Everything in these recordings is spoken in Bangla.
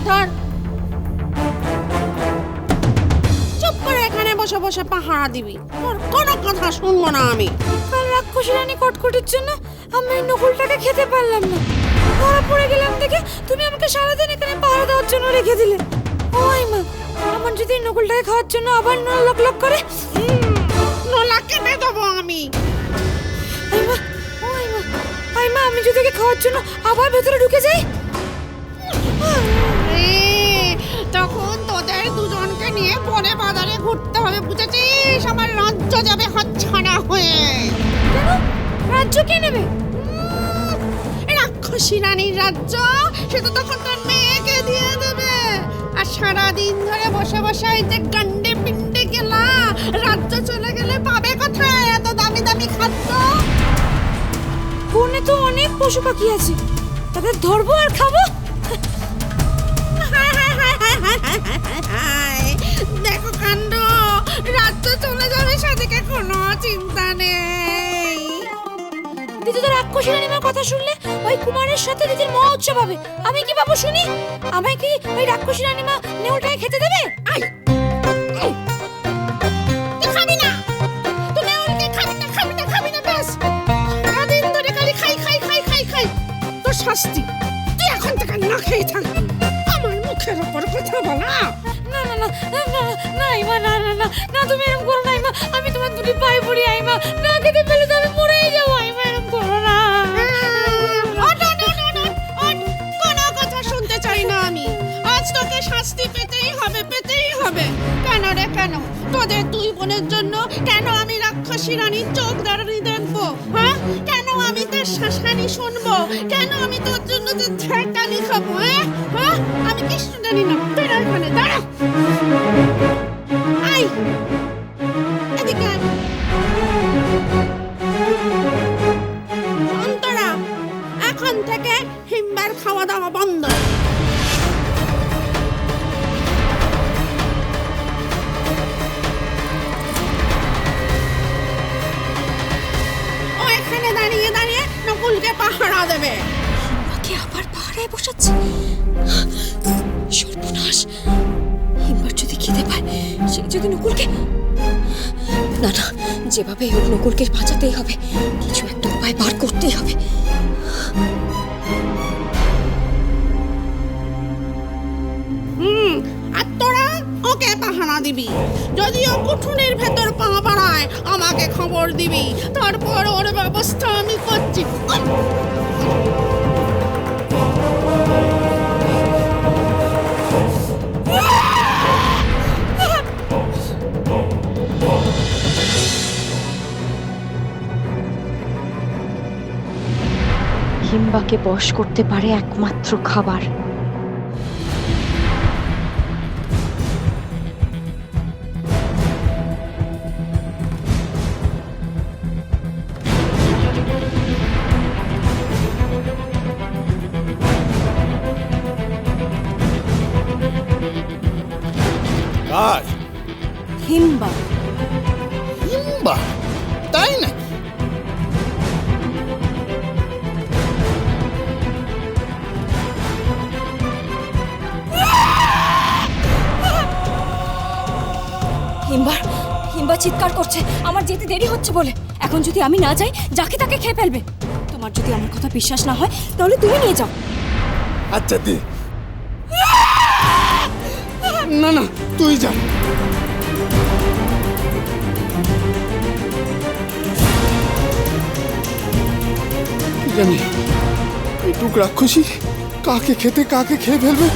ধর। চুপ করে এখানে বসে বসে পাহারা দিবি, তোর কোনো কথা শুনবো না আমি। কাল রাক্ষসী রানী কটকটির জন্য আমি ওই নকুলটাকে খেতে পারলাম না, ধরা পড়ে গেলাম দেখে তুমি আমাকে সারাদিন এখানে পাহারা দেওয়ার জন্য রেখে দিলে। ওই মা, আমার যদি এই নকুলটাকে খাওয়ার জন্য আবার নল লক লক করে, নলা কেটে দেবো আমি। আই মা, ওই মা, আই মা, আমি যদি ওকে খাওয়ার জন্য আবার ভেতরে ঢুকে যাই, তখন তোদের দুজনকে নিয়ে বনে বাজারে ঘুরতে হবে, বুঝেছিস? আমার রাজ্য যাবে হাতছাড়া হয়ে। কেন? রাজ্য কে নেবে? রাক্ষসী রানীর রাজ্য, সে তো তখন তার মেয়েকে দিয়ে দেবে। আর সারাদিন ধরে বসে বসে এই যে গান্ডে পিন্ডে গেলা, রাজ্য চলে গেলে পাবে কোথায় এত দামি দামি খাদ্য? বনে তো অনেক পশু পাখি আছে, তাদের ধরবো আর খাবো। দেখো কাণ্ড, রাজ্য চলে যাবে, সেদিকে কোনো চিন্তা নেই। দিদি তো রাক্ষসী রানীমার কথা শুনলে ওই কুমারের সাথে দিদির মহোৎসব হবে, আমি কি পাবো শুনি? আমায় কি ওই রাক্ষসী রানীমা নেউলটাকে খেতে দেবে? তুই খাবি না, তুই নেউলকে খাবি না, খাবি না, খাবি না, ব্যাস। সারাদিন ধরে খালি খাই খাই খাই খাই খাই, তোর শাস্তি। তুই এখন থেকে না খেয়ে থাকবি। আমার মুখের ওপর কথা বলা। না না না না না না আইমা, না না না না, তুমি এরকম করো না আইমা, আমি তোমার দুটি পায়ে পড়ি আইমা, না খেতে পেলে তো আমি মরেই যাবো আইমা, এরকম করো না। কোনো কথা শুনতে চাই না আমি। আজ তোকে শাস্তি পেতেই হবে, পেতেই হবে। কেন রে কেন? তোদের দুই বোনের জন্য কেন আমি রাক্ষসী রানীর চোখ দাঁড়ানি দেখবো? হ্যাঁ, কেন আমি তার শাসানি শুনবো? কেন আমি তোর জন্য যে ঝাঁটানি খাবো? হ্যাঁ, আমি কিছু জানি না। বেরো এখানে, দাঁড়া। আই, এদিকে আয়। অন্তরা, এখন থেকে হিমবার খাওয়া দাওয়া বন্ধ। ও এখানে দাঁড়িয়ে দাঁড়িয়ে নকুলকে পাহারা দেবে। হিম্বাকে আবার পাহারায় বসাচ্ছে, সর্বনাশ। হিম্বার যদি খেতে পায়, সে যদি নকুলকে, না না, যেভাবে হোক নকুলকে বাঁচাতেই হবে, কিছু একটা উপায় বার করতেই হবে। আর তোরা ওকে পাহারা দিবি। যদি ও কুঠুনের ভেতর পা বাড়ায় আমাকে খবর দিবি, তারপর ওর ব্যবস্থা আমি করছি। হিম্বাকে বশ করতে পারে একমাত্র খাবার। কার? হিম্বা। হিম্বা? তাই নাকি? হিম্বা চিৎকার করছে আমার যেতে দেরি হচ্ছে বলে। এখন যদি আমি না যাই, যাকে তাকে খেয়ে ফেলবে। তোমার যদি আমার কথা বিশ্বাস না হয়, তাহলে তুমি নিয়ে যাও। আচ্ছা দে। না না, তুই যা। জানি এইটুক রাক্ষসী কাকে খেতে কাকে খেয়ে ফেলবে,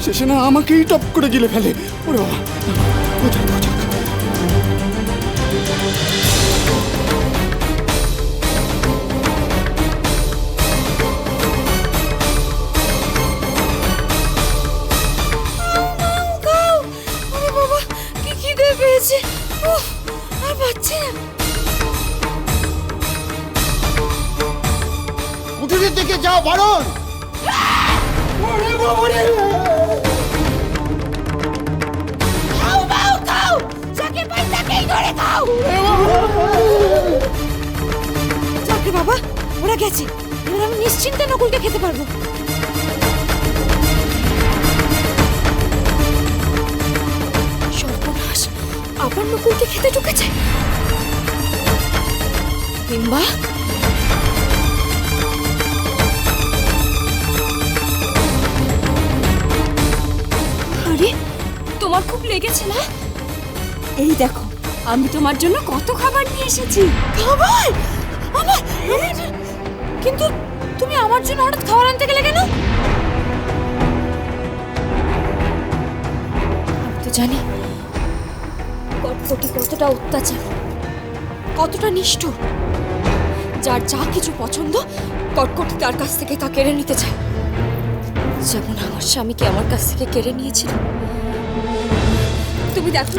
শেষে না আমাকেই টপ করে গিলে ফেলে। ওরে বাবা, কোথায় কোথায়? কি খিদে পেয়েছে, আর পাচ্ছি না। কুটিরের দিকে যাও, বারণ। যাকে বাবা, ওরা গেছে, এবার আমি নিশ্চিন্তে নকুলকে খেতে পারবো। আমার নকুলকে খেতে ঢুকেছে। হিম্বা, আরে তোমার খুব লেগেছে না? এই দেখো, আমি তোমার জন্য কত খাবার নিয়ে এসেছি। খাবার? আমার? কিন্তু তুমি আমার জন্য হঠাৎ খাবার আনতে গেলে কেন? আমি তো জানি কটকটি কতটা অত্যাচার, কতটা নিষ্ঠুর। যার যা কিছু পছন্দ কটকটি তার কাছ থেকে তা কেড়ে নিতে চায়, যেমন আমার স্বামীকে আমার কাছ থেকে কেড়ে নিয়েছিল। তুমি দেখো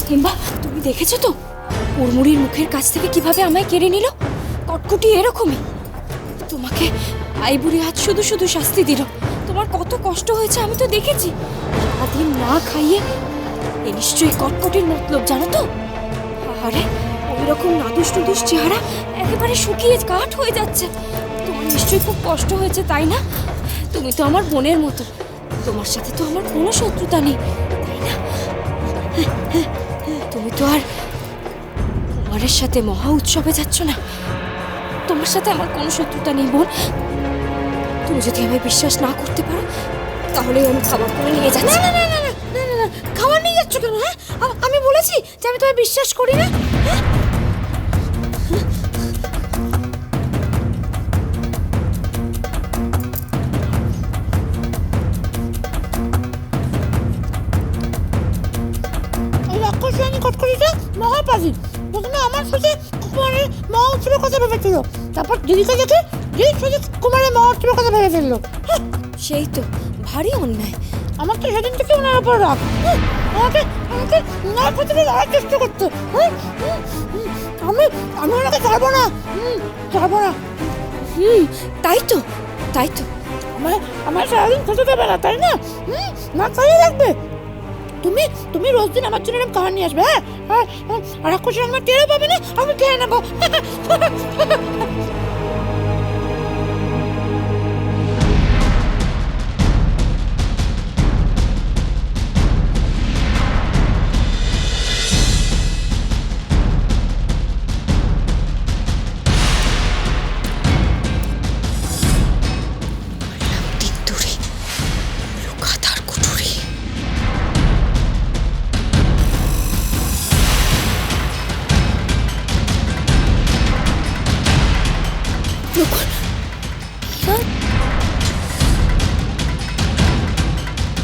কিংবা তুমি দেখেছো তো উড়মুড়ির মুখের কাছ থেকে কিভাবে আমায় কেড়ে নিল? কটকটি এরকমই। তোমাকে আইবুড়ি আজ শুধু শুধু শাস্তি দিল। তোমার কত কষ্ট হয়েছে আমি তো দেখেছি। সারাদিন না খাইয়ে, এ নিশ্চয়ই কটকটির মতলব, জানো তো? আরে ওই রকম নাদুস টুদুস চেহারা একেবারে শুকিয়ে কাঠ হয়ে যাচ্ছে। তোমার নিশ্চয়ই খুব কষ্ট হয়েছে, তাই না? তুমি তো আমার বোনের মতো, তোমার সাথে তো আমার কোনো শত্রুতা নেই, তাই না? তুমি তো আর কুমারের সাথে মহা উৎসবে যাচ্ছ না। তোমার সাথে আমার কোনো শত্রুতা নেই বোন। তুমি যদি আমায় বিশ্বাস না করতে পারো তাহলে আমি খাবার করে নিয়ে যাচ্ছি। না না না না না না না, খাবার নিয়ে যাচ্ছ কেন? হ্যাঁ, আমি বলেছি যে আমি তোমায় বিশ্বাস করি না। হ্যাঁ, এই রাক্ষসী কটকটিটা মহাপাজি। প্রথমে আমার সাথে কুমারের মহা উৎসবের কথা ভেবেছিল, তারপর দিদিকে দেখে দিদির সাথে কুমারের মহা উৎসবের কথা ভেবে ফেললো। সেই তো ভারী অন্যায়। আমার তো সেদিন থেকে ওনার উপর রাগ। আমাকে আমাকে না করতে লড়ার চেষ্টা করতো। আমি আমি ওনাকে ছাড়বো না, ছাড়বো না। তাই তো, তাই তো। আমার আমার সারাদিন খেতে দেবে না, তাই না? না খাইয়ে রাখবে। তুমি তুমি রোজ দিন আমার জন্য এরকম খাবার নিয়ে আসবে। হ্যাঁ, আর রাক্ষসী আমার টেরও পাবে না, আমি খেয়ে নেবো।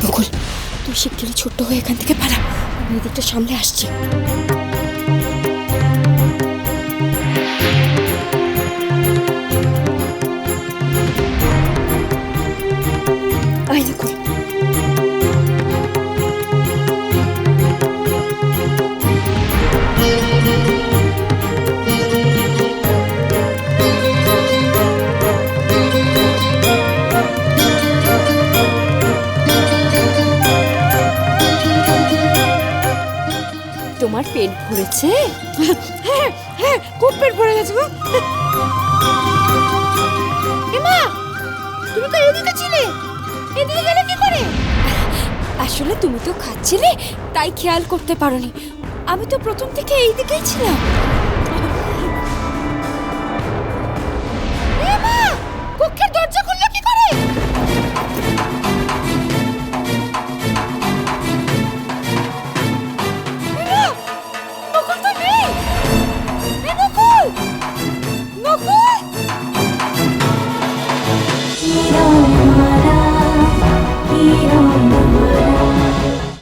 নকুল, তুই শিগগিরই ছোট্ট হয়ে এখান থেকে পালা। আমি এদিকটা সামলে আসছি। আয় নকুল। তোমার পেট ভরেছে? হ্যাঁ হ্যাঁ, খুব পেট ভরে গেছে গো। এমা, তুমি তো এদিকে ছিলে, এদিকে গেলে কি করে? আসলে তুমি তো খাচ্ছিলে, তাই খেয়াল করতে পারোনি। আমি তো প্রথম থেকে এই দিকেই ছিলাম।